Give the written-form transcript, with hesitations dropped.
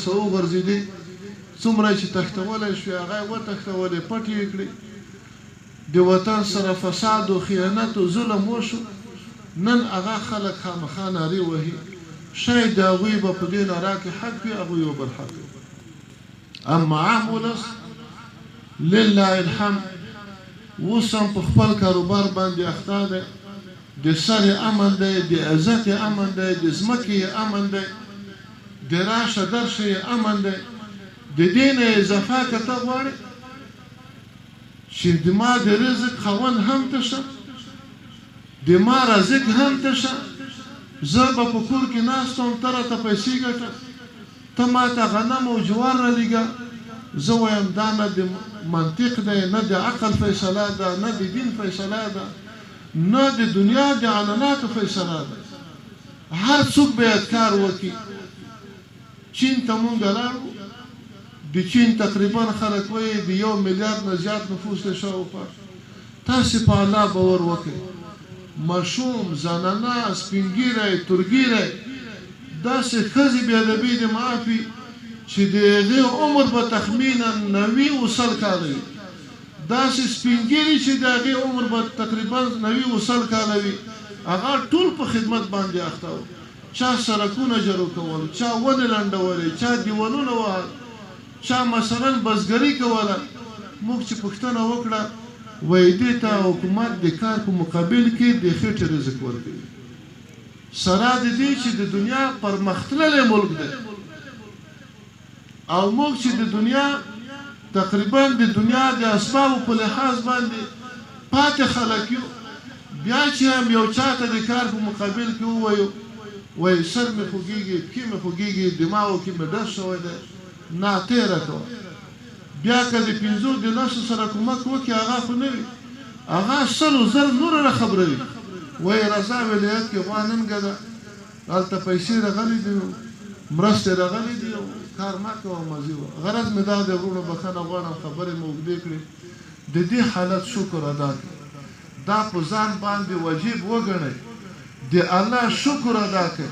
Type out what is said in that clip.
سو ګرځېدې څومره چې تښتولی شوې هغه یې وتښتولې پټ یې کړې د وطن سره فساد و خیانت و ظلم وشو نن هغه خلک خامخا نارې وهي شاید د هغوی به په دې ناره کې حق وي هغوی به برحق وي اما عام ولس لله الحمد اوس هم په خپل کاروبار باندې اخته دی د سر امن دی د عزت امن دی د ځمکې امن دی د راشه درشه امن دی د دې نه اضافه که ته غواړې چې د ما د رزق خاوند هم ته شه د ما رزق هم ته شه زه به په کور کې ناست وم ته راته پیسې ګټه ته ما ته غنم او جوار رالیږه زه وایم دا نه د منطق دی نه د عقل فیصله ده نه د دین فیصله ده نه د دنیا د عنعناتو فیصله ده هر څوک باید کار وکړي چین ته مونږ لاړو د چین تقریبا خلک وایي د 1 میلیارد نه زیات نفوس دی شاوخوا تاسې په الله باور وکړئ ماشوم زنانه سپینګیری تورګیری داسې ښځې بېادبي دې معافي چې د هغې عمر به تخمینا 90 و 100 کاله وي داسې سپینګیري چې د هغې عمر به تقریبا 90 و 100 کاله وي هغه ټول په خدمت باندې اخته وو چا سرکونه جارو کول چا ونې لنډولې چا دیوالونه وهل چا مثلا بزګري کوله موږ چې پوښتنه وکړه وایي دې ته حکومت د کار په مقابل کې د خېټې رزق ورکوي سره د دې چې د دنیا پرمختللی ملک دی او موږ چې د دنیا تقریبا د دنیا د اسبابو په لحاظ باندې پاتې خلک یو بیا چې هم یو چاته د کار په مقابل کې ووایو وایي سر مې خوږېږي پښې مې خوږېږي دماغو کې مې ډز شوی دی نه تېره کوه بیا که د 5 د لسو سره کومک وکړي هغه خو نه وي هغه 100 نور را خبروي وایي رضا ولایت کې غوا ننګه ده هلته پیسې راغلي دي مرستې راغلي دي کار مه کوه مزې وه غرض مې دا دی وروڼو بښنه غواړم خبرې مې اوږدې کړې د دې حالت شکر ادا کړئ دا په ځان باندې واجب وګڼئ د الله شکر ادا کړئ